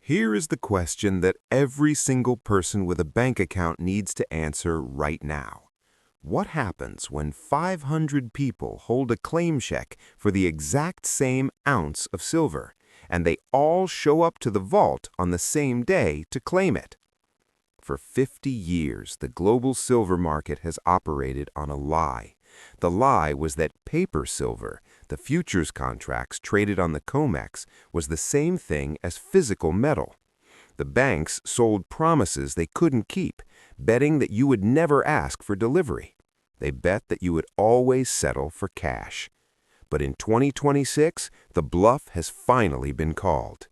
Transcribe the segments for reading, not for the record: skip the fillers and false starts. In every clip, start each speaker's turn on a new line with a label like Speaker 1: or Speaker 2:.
Speaker 1: Here is the question that every single person with a bank account needs to answer right now. What happens when 500 people hold a claim check for the exact same ounce of silver, and they all show up to the vault on the same day to claim it? For 50 years, the global silver market has operated on a lie. The lie was that paper silver, the futures contracts traded on the COMEX, was the same thing as physical metal. The banks sold promises they couldn't keep, betting that you would never ask for delivery. They bet that you would always settle for cash. But in 2026, the bluff has finally been called.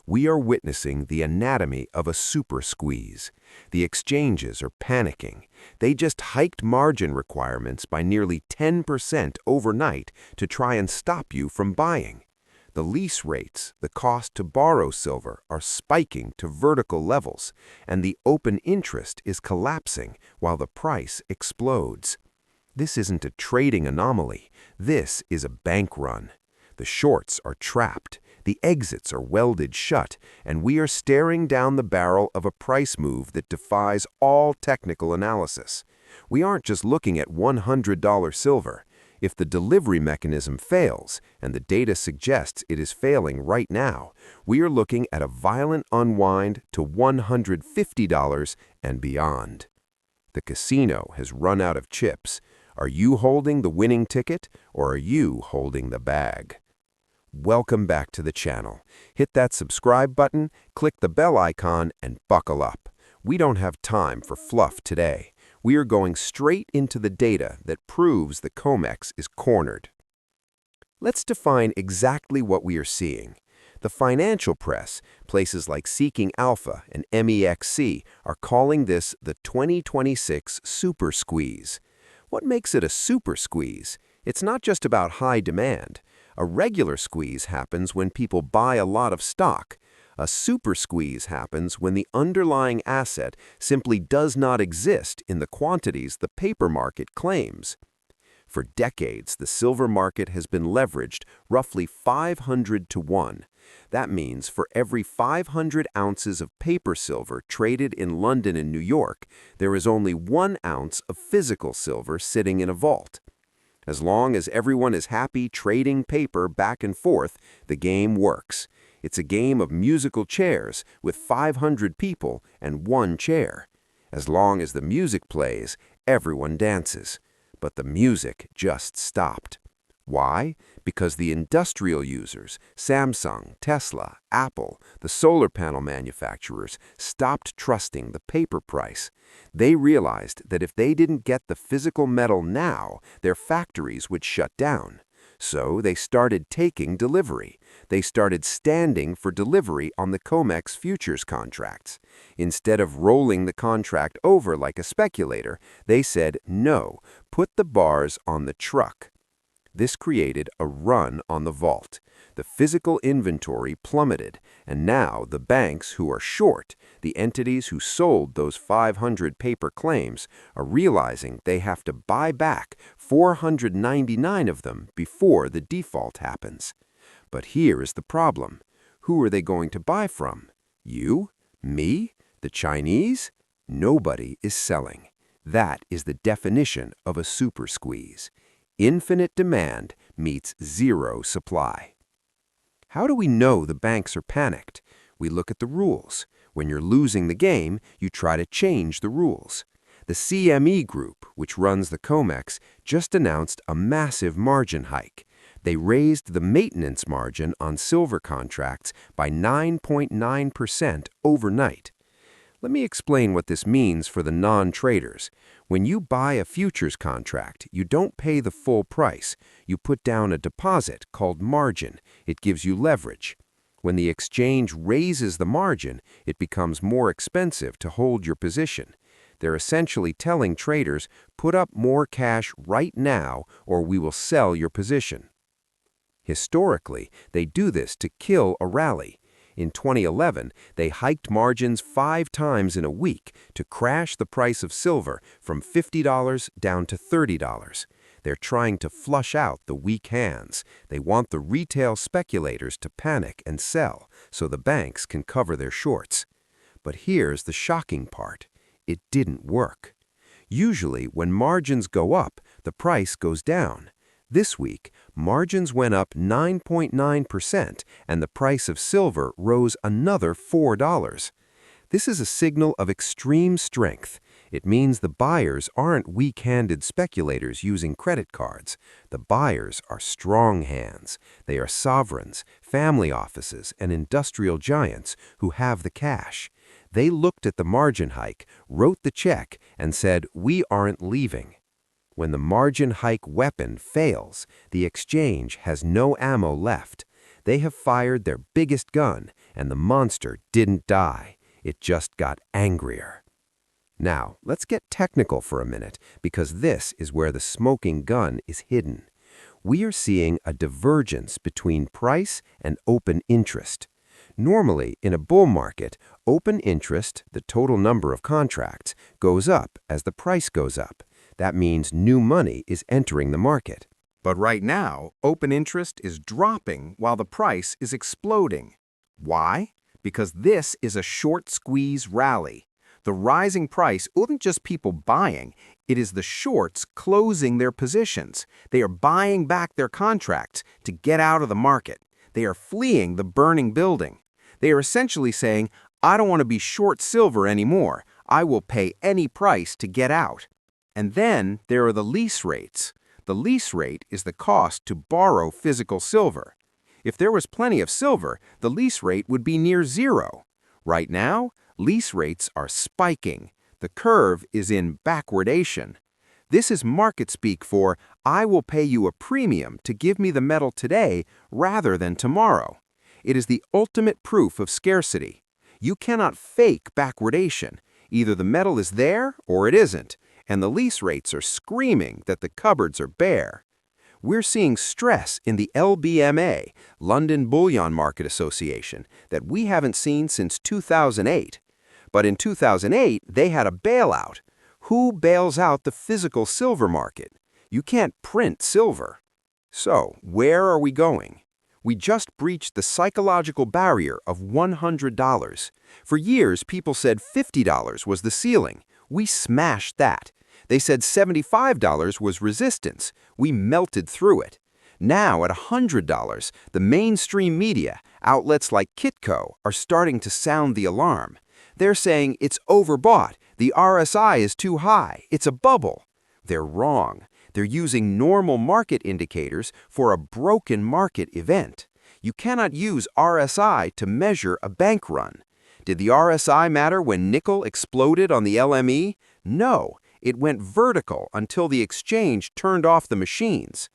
Speaker 1: We are witnessing the anatomy of a super squeeze. The exchanges are panicking. They just hiked margin requirements by nearly 10% overnight to try and stop you from buying. The lease rates, the cost to borrow silver, are spiking to vertical levels, and the open interest is collapsing while the price explodes. This isn't a trading anomaly. This is a bank run. The shorts are trapped, the exits are welded shut, and we are staring down the barrel of a price move that defies all technical analysis. We aren't just looking at $100 silver. If the delivery mechanism fails, and the data suggests it is failing right now, we are looking at a violent unwind to $150 and beyond. The casino has run out of chips. Are you holding the winning ticket, or are you holding the bag? Welcome back to the channel. Hit that subscribe button, click the bell icon, and buckle up. We don't have time for fluff today. We are going straight into the data that proves the COMEX is cornered. Let's define exactly what we are seeing. The financial press, places like Seeking Alpha and MEXC, are calling this the 2026 super squeeze. What makes it a super squeeze? It's not just about high demand. A regular squeeze happens when people buy a lot of stock. A super squeeze happens when the underlying asset simply does not exist in the quantities the paper market claims. For decades, the silver market has been leveraged roughly 500 to 1. That means for every 500 ounces of paper silver traded in London and New York, there is only 1 ounce of physical silver sitting in a vault. As long as everyone is happy trading paper back and forth, the game works. It's a game of musical chairs with 500 people and 1 chair. As long as the music plays, everyone dances. But the music just stopped. Why? Because the industrial users, Samsung, Tesla, Apple, the solar panel manufacturers, stopped trusting the paper price. They realized that if they didn't get the physical metal now, their factories would shut down. So they started taking delivery. They started standing for delivery on the COMEX futures contracts. Instead of rolling the contract over like a speculator, they said, no, put the bars on the truck. This created a run on the vault. The physical inventory plummeted, and now the banks who are short, the entities who sold those 500 paper claims, are realizing they have to buy back 499 of them before the default happens. But here is the problem. Who are they going to buy from? You? Me? The Chinese? Nobody is selling. That is the definition of a super squeeze. Infinite demand meets zero supply. How do we know the banks are panicked? We look at the rules. When you're losing the game, you try to change the rules. The CME Group, which runs the COMEX, just announced a massive margin hike. They raised the maintenance margin on silver contracts by 9.9% overnight. Let me explain what this means for the non-traders. When you buy a futures contract, you don't pay the full price. You put down a deposit called margin. It gives you leverage. When the exchange raises the margin, it becomes more expensive to hold your position. They're essentially telling traders, put up more cash right now or we will sell your position. Historically, they do this to kill a rally. In 2011, they hiked margins 5 times in a week to crash the price of silver from $50 down to $30. They're trying to flush out the weak hands. They want the retail speculators to panic and sell so the banks can cover their shorts. But here's the shocking part. It didn't work. Usually, when margins go up, the price goes down. This week, margins went up 9.9% and the price of silver rose another $4. This is a signal of extreme strength. It means the buyers aren't weak-handed speculators using credit cards. The buyers are strong hands. They are sovereigns, family offices, and industrial giants who have the cash. They looked at the margin hike, wrote the check, and said, "We aren't leaving." When the margin hike weapon fails, the exchange has no ammo left. They have fired their biggest gun, and the monster didn't die. It just got angrier. Now, let's get technical for a minute, because this is where the smoking gun is hidden. We are seeing a divergence between price and open interest. Normally, in a bull market, open interest, the total number of contracts, goes up as the price goes up. That means new money is entering the market.
Speaker 2: But right now, open interest is dropping while the price is exploding. Why? Because this is a short squeeze rally. The rising price isn't just people buying, it is the shorts closing their positions. They are buying back their contracts to get out of the market. They are fleeing the burning building. They are essentially saying, "I don't want to be short silver anymore. I will pay any price to get out." And then there are the lease rates. The lease rate is the cost to borrow physical silver. If there was plenty of silver, the lease rate would be near zero. Right now, lease rates are spiking. The curve is in backwardation. This is market speak for, "I will pay you a premium to give me the metal today rather than tomorrow." It is the ultimate proof of scarcity. You cannot fake backwardation. Either the metal is there or it isn't, and the lease rates are screaming that the cupboards are bare. We're seeing stress in the LBMA, London Bullion Market Association, that we haven't seen since 2008. But in 2008, they had a bailout. Who bails out the physical silver market? You can't print silver. So, where are we going? We just breached the psychological barrier of $100. For years, people said $50 was the ceiling. We smashed that. They said $75 was resistance. We melted through it. Now, at $100, the mainstream media, outlets like Kitco, are starting to sound the alarm. They're saying it's overbought, the RSI is too high, it's a bubble. They're wrong. They're using normal market indicators for a broken market event. You cannot use RSI to measure a bank run. Did the RSI matter when nickel exploded on the LME? No. It went vertical until the exchange turned off the machines.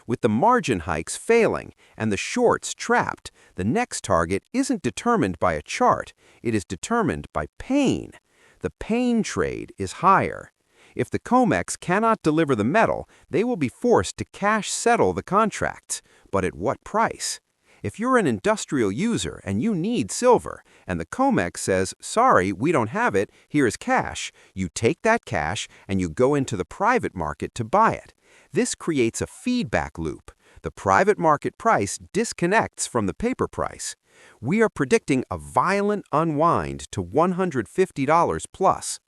Speaker 2: With the margin hikes failing and the shorts trapped, the next target isn't determined by a chart, it is determined by pain. The pain trade is higher. If the COMEX cannot deliver the metal, they will be forced to cash settle the contracts. But at what price? If you're an industrial user and you need silver, and the COMEX says, "Sorry, we don't have it, here is cash," you take that cash and you go into the private market to buy it. This creates a feedback loop. The private market price disconnects from the paper price. We are predicting a violent unwind to $150 plus.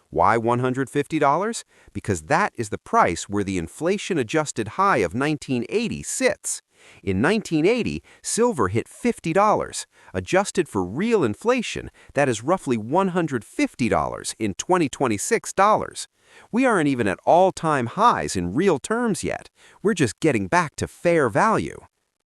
Speaker 2: Why $150? Because that is the price where the inflation-adjusted high of 1980 sits. In 1980, silver hit $50. Adjusted for real inflation, that is roughly $150 in 2026 dollars. We aren't even at all-time highs in real terms yet. We're just getting back to fair value.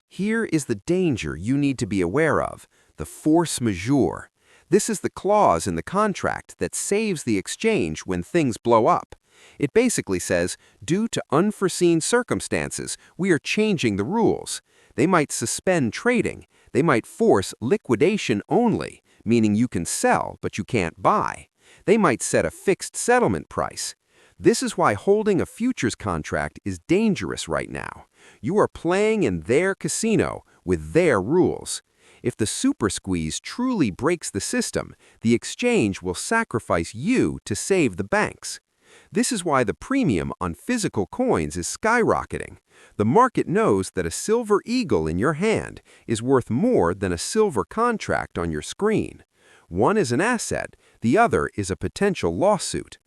Speaker 2: Here is the danger you need to be aware of, the force majeure. This is the clause in the contract that saves the exchange when things blow up. It basically says, due to unforeseen circumstances, we are changing the rules. They might suspend trading. They might force liquidation only, meaning you can sell, but you can't buy. They might set a fixed settlement price. This is why holding a futures contract is dangerous right now. You are playing in their casino with their rules. If the super squeeze truly breaks the system, the exchange will sacrifice you to save the banks. This is why the premium on physical coins is skyrocketing. The market knows that a silver eagle in your hand is worth more than a silver contract on your screen. One is an asset, the other is a potential lawsuit.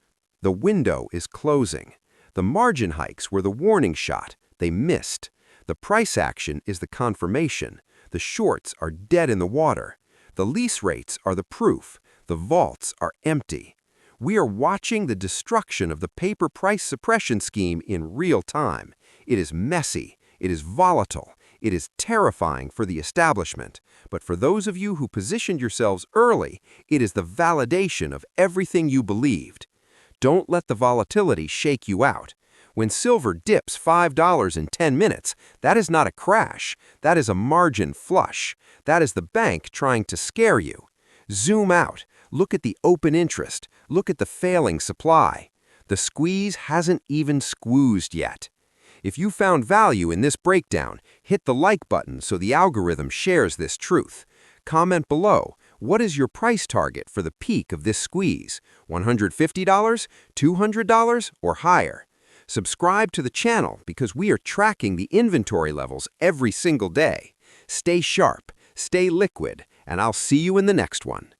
Speaker 2: The window is closing. The margin hikes were the warning shot. They missed. The price action is the confirmation. The shorts are dead in the water. The lease rates are the proof. The vaults are empty. We are watching the destruction of the paper price suppression scheme in real time. It is messy. It is volatile. It is terrifying for the establishment. But for those of you who positioned yourselves early, it is the validation of everything you believed. Don't let the volatility shake you out. When silver dips $5 in 10 minutes, that is not a crash. That is a margin flush. That is the bank trying to scare you. Zoom out. Look at the open interest. Look at the failing supply. The squeeze hasn't even squoozed yet. If you found value in this breakdown, hit the like button so the algorithm shares this truth. Comment below, what is your price target for the peak of this squeeze? $150, $200, or higher? Subscribe to the channel because we are tracking the inventory levels every single day. Stay sharp, stay liquid, and I'll see you in the next one.